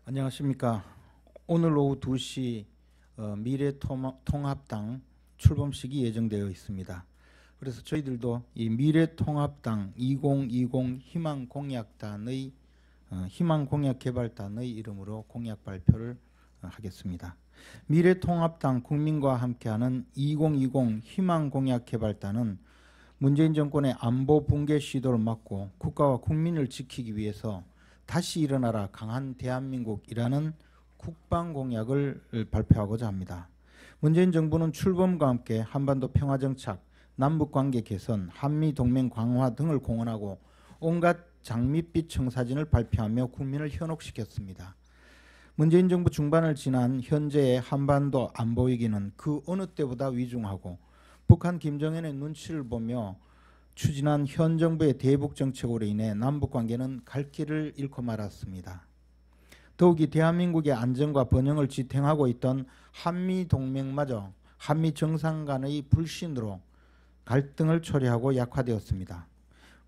안녕하십니까. 오늘 오후 2시 미래통합당 출범식이 예정되어 있습니다. 그래서 저희들도 이 미래통합당 2020 희망공약단의 희망공약개발단의 이름으로 공약 발표를 하겠습니다. 미래통합당 국민과 함께하는 2020 희망공약개발단은 문재인 정권의 안보 붕괴 시도를 막고 국가와 국민을 지키기 위해서 다시 일어나라 강한 대한민국이라는 국방공약을 발표하고자 합니다. 문재인 정부는 출범과 함께 한반도 평화정착, 남북관계 개선, 한미동맹 강화 등을 공언하고 온갖 장밋빛 청사진을 발표하며 국민을 현혹시켰습니다. 문재인 정부 중반을 지난 현재의 한반도 안보 위기는 그 어느 때보다 위중하고 북한 김정은의 눈치를 보며 추진한 현 정부의 대북 정책으로 인해 남북 관계는 갈 길을 잃고 말았습니다. 더욱이 대한민국의 안정과 번영을 지탱하고 있던 한미 동맹마저 한미 정상 간의 불신으로 갈등을 초래하고 약화되었습니다.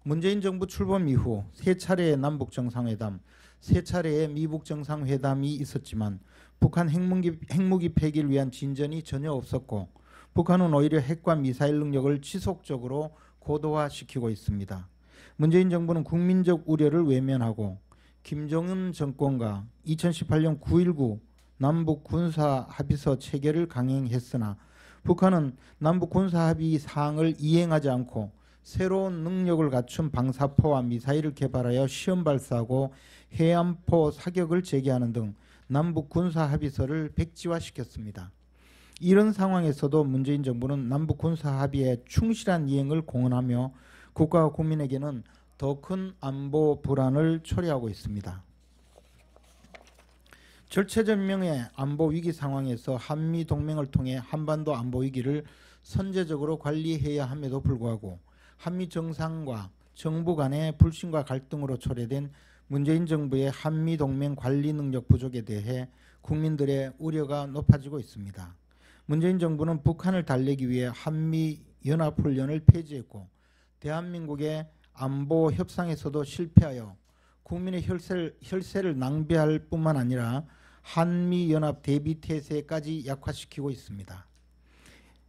문재인 정부 출범 이후 세 차례의 남북 정상회담, 세 차례의 미북 정상회담이 있었지만 북한 핵무기 폐기를 위한 진전이 전혀 없었고 북한은 오히려 핵과 미사일 능력을 지속적으로 고도화시키고 있습니다. 문재인 정부는 국민적 우려를 외면하고 김정은 정권과 2018년 9.19 남북 군사 합의서 체결을 강행했으나 북한은 남북 군사 합의 사항을 이행하지 않고 새로운 능력을 갖춘 방사포와 미사일을 개발하여 시험 발사하고 해안포 사격을 재개하는 등 남북 군사 합의서를 백지화시켰습니다. 이런 상황에서도 문재인 정부는 남북 군사 합의의 충실한 이행을 공언하며 국가와 국민에게는 더 큰 안보 불안을 초래하고 있습니다. 절체절명의 안보 위기 상황에서 한미 동맹을 통해 한반도 안보 위기를 선제적으로 관리해야 함에도 불구하고 한미 정상과 정부 간의 불신과 갈등으로 초래된 문재인 정부의 한미 동맹 관리 능력 부족에 대해 국민들의 우려가 높아지고 있습니다. 문재인 정부는 북한을 달래기 위해 한미 연합훈련을 폐지했고 대한민국의 안보 협상에서도 실패하여 국민의 혈세를 낭비할 뿐만 아니라 한미 연합 대비 태세까지 약화시키고 있습니다.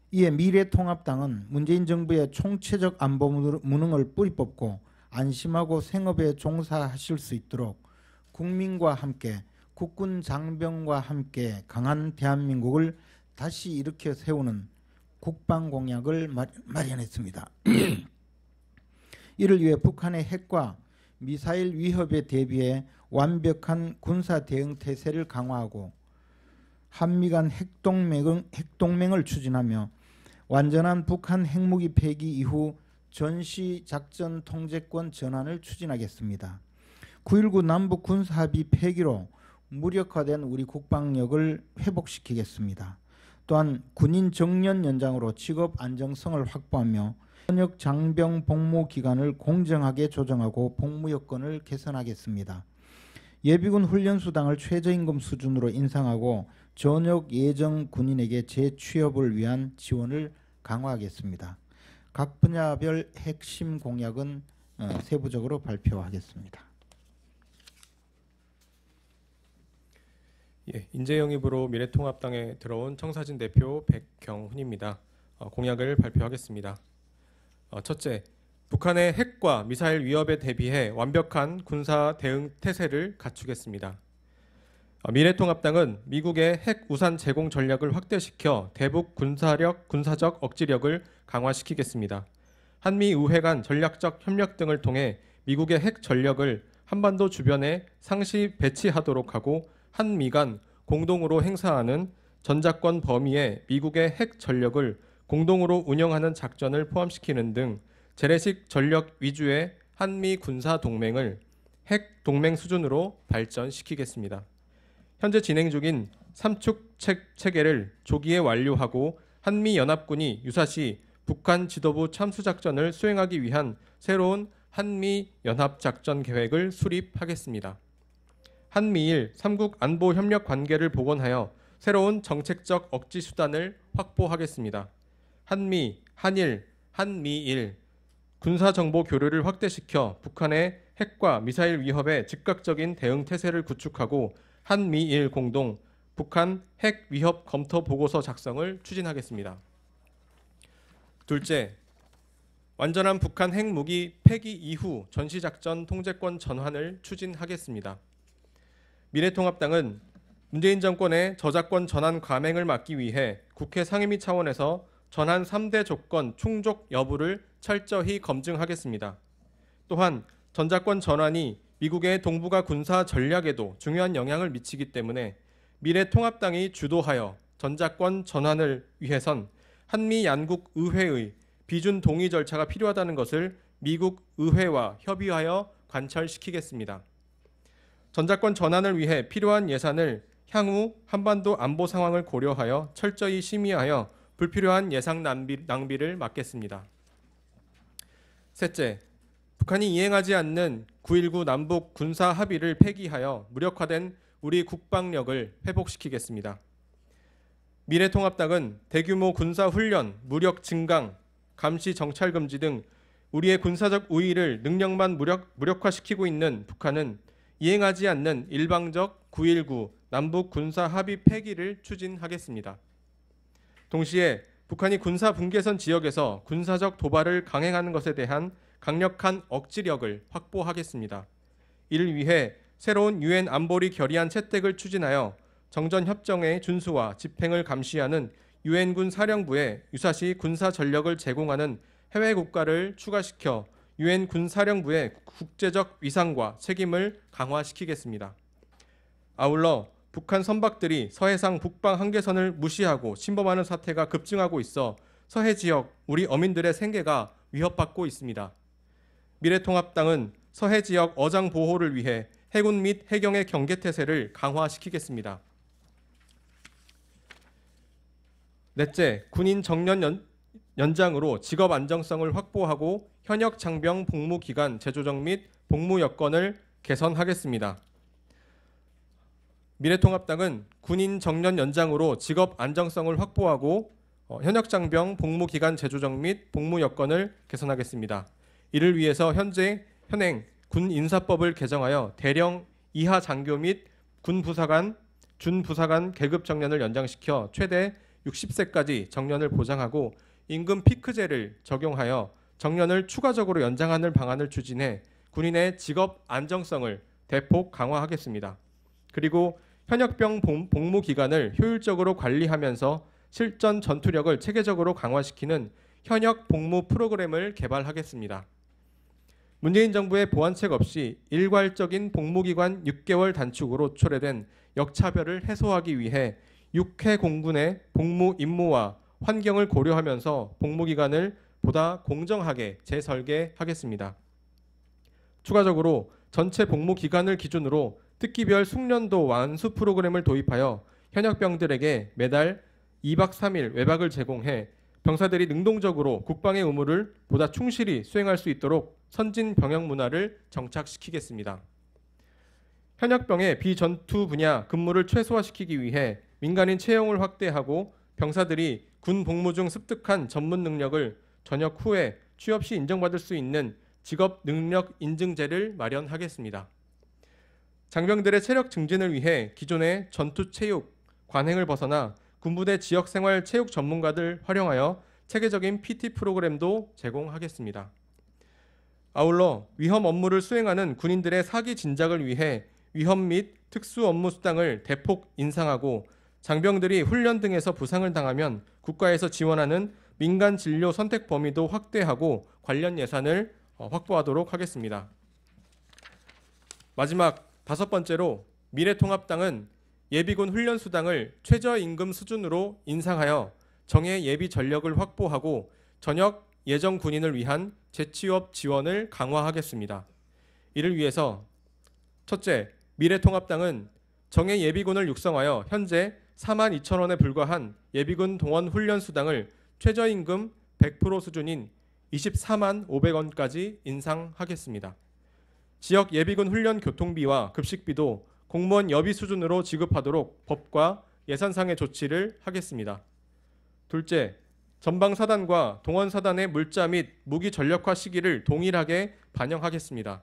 이에 미래통합당은 문재인 정부의 총체적 안보 무능을 뿌리 뽑고 안심하고 생업에 종사하실 수 있도록 국민과 함께 국군 장병과 함께 강한 대한민국을 다시 일으켜 세우는 국방 공약을 마련했습니다. 이를 위해 북한의 핵과 미사일 위협에 대비해 완벽한 군사 대응 태세를 강화하고 한미 간 핵동맹을 추진하며 완전한 북한 핵무기 폐기 이후 전시작전 통제권 전환을 추진하겠습니다. 9.19 남북 군사합의 폐기로 무력화된 우리 국방력을 회복시키겠습니다. 또한 군인 정년 연장으로 직업 안정성을 확보하며 현역 장병 복무 기간을 공정하게 조정하고 복무 여건을 개선하겠습니다. 예비군 훈련수당을 최저임금 수준으로 인상하고 전역 예정 군인에게 재취업을 위한 지원을 강화하겠습니다. 각 분야별 핵심 공약은 세부적으로 발표하겠습니다. 인재 영입으로 미래통합당에 들어온 청사진 대표 백경훈입니다. 공약을 발표하겠습니다. 첫째, 북한의 핵과 미사일 위협에 대비해 완벽한 군사 대응 태세를 갖추겠습니다. 미래통합당은 미국의 핵 우산 제공 전략을 확대시켜 대북 군사적 억지력을 강화시키겠습니다. 한미 의회 간 전략적 협력 등을 통해 미국의 핵 전력을 한반도 주변에 상시 배치하도록 하고 한미 간 공동으로 행사하는 전작권 범위에 미국의 핵 전력을 공동으로 운영하는 작전을 포함시키는 등 재래식 전력 위주의 한미 군사 동맹을 핵 동맹 수준으로 발전시키겠습니다. 현재 진행 중인 삼축 체계를 조기에 완료하고 한미 연합군이 유사시 북한 지도부 참수작전을 수행하기 위한 새로운 한미 연합작전 계획을 수립하겠습니다. 한미일 3국 안보 협력 관계를 복원하여 새로운 정책적 억지 수단을 확보하겠습니다. 한미, 한일, 한미일 군사정보 교류를 확대시켜 북한의 핵과 미사일 위협에 즉각적인 대응 태세를 구축하고 한미일 공동 북한 핵 위협 검토 보고서 작성을 추진하겠습니다. 둘째, 완전한 북한 핵무기 폐기 이후 전시작전 통제권 전환을 추진하겠습니다. 미래통합당은 문재인 정권의 저작권 전환 감행을 막기 위해 국회 상임위 차원에서 전환 3대 조건 충족 여부를 철저히 검증하겠습니다. 또한 전작권 전환이 미국의 동북아 군사 전략에도 중요한 영향을 미치기 때문에 미래통합당이 주도하여 전작권 전환을 위해선 한미 양국 의회의 비준 동의 절차가 필요하다는 것을 미국 의회와 협의하여 관철시키겠습니다. 전작권 전환을 위해 필요한 예산을 향후 한반도 안보 상황을 고려하여 철저히 심의하여 불필요한 예산 낭비를 막겠습니다. 셋째, 북한이 이행하지 않는 9.19 남북 군사 합의를 폐기하여 무력화된 우리 국방력을 회복시키겠습니다. 미래통합당은 대규모 군사훈련, 무력 증강, 감시 정찰 금지 등 우리의 군사적 우위를 능력만 무력화시키고 있는 북한은 이행하지 않는 일방적 9.19 남북 군사 합의 폐기를 추진하겠습니다. 동시에 북한이 군사 분계선 지역에서 군사적 도발을 강행하는 것에 대한 강력한 억지력을 확보하겠습니다. 이를 위해 새로운 유엔 안보리 결의안 채택을 추진하여 정전협정의 준수와 집행을 감시하는 유엔군 사령부에 유사시 군사 전력을 제공하는 해외 국가를 추가시켜 유엔 군사령부의 국제적 위상과 책임을 강화시키겠습니다. 아울러 북한 선박들이 서해상 북방 한계선을 무시하고 침범하는 사태가 급증하고 있어 서해 지역 우리 어민들의 생계가 위협받고 있습니다. 미래통합당은 서해 지역 어장 보호를 위해 해군 및 해경의 경계태세를 강화시키겠습니다. 넷째, 군인 정년 연장으로 직업 안정성을 확보하고 현역 장병 복무 기간 재조정 및 복무 여건을 개선하겠습니다. 미래통합당은 군인 정년 연장으로 직업 안정성을 확보하고 현역 장병 복무 기간 재조정 및 복무 여건을 개선하겠습니다. 이를 위해서 현행 군 인사법을 개정하여 대령 이하 장교 및 군 부사관, 준부사관 계급 정년을 연장시켜 최대 60세까지 정년을 보장하고 임금 피크제를 적용하여 정년을 추가적으로 연장하는 방안을 추진해 군인의 직업 안정성을 대폭 강화하겠습니다. 그리고 현역병 복무 기간을 효율적으로 관리하면서 실전 전투력을 체계적으로 강화시키는 현역 복무 프로그램을 개발하겠습니다. 문재인 정부의 보완책 없이 일괄적인 복무기간 6개월 단축으로 초래된 역차별을 해소하기 위해 6회 공군의 복무 임무와 환경을 고려하면서 복무기간을 보다 공정하게 재설계하겠습니다. 추가적으로 전체 복무기간을 기준으로 특기별 숙련도 완수 프로그램을 도입하여 현역병들에게 매달 2박 3일 외박을 제공해 병사들이 능동적으로 국방의 의무를 보다 충실히 수행할 수 있도록 선진 병역 문화를 정착시키겠습니다. 현역병의 비전투 분야 근무를 최소화시키기 위해 민간인 채용을 확대하고 병사들이 군 복무 중 습득한 전문 능력을 전역 후에 취업 시 인정받을 수 있는 직업 능력 인증제를 마련하겠습니다. 장병들의 체력 증진을 위해 기존의 전투 체육, 관행을 벗어나 군부대 지역생활 체육 전문가들 활용하여 체계적인 PT 프로그램도 제공하겠습니다. 아울러 위험 업무를 수행하는 군인들의 사기 진작을 위해 위험 및 특수 업무 수당을 대폭 인상하고 장병들이 훈련 등에서 부상을 당하면 국가에서 지원하는 민간 진료 선택 범위도 확대하고 관련 예산을 확보하도록 하겠습니다. 마지막 5번째로 미래통합당은 예비군 훈련 수당을 최저임금 수준으로 인상하여 정예 예비 전력을 확보하고 전역 예정 군인을 위한 재취업 지원을 강화하겠습니다. 이를 위해서 첫째, 미래통합당은 정예 예비군을 육성하여 현재 42,000원에 불과한 예비군 동원 훈련 수당을 최저임금 100% 수준인 24만 500원까지 인상하겠습니다. 지역 예비군 훈련 교통비와 급식비도 공무원 여비 수준으로 지급하도록 법과 예산상의 조치를 하겠습니다. 둘째, 전방사단과 동원사단의 물자 및 무기 전력화 시기를 동일하게 반영하겠습니다.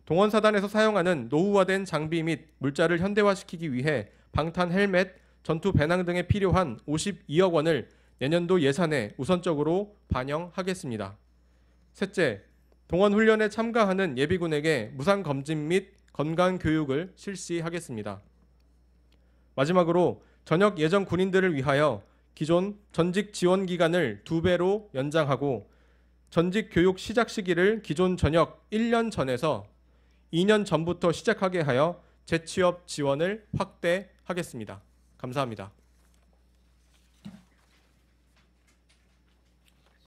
동원사단에서 사용하는 노후화된 장비 및 물자를 현대화시키기 위해 방탄 헬멧, 전투 배낭 등에 필요한 52억 원을 내년도 예산에 우선적으로 반영하겠습니다. 셋째, 동원 훈련에 참가하는 예비군에게 무상 검진 및 건강 교육을 실시하겠습니다. 마지막으로 전역 예정 군인들을 위하여 기존 전직 지원 기간을 2배로 연장하고 전직 교육 시작 시기를 기존 전역 1년 전에서 2년 전부터 시작하게 하여 재취업 지원을 확대하겠습니다. 감사합니다.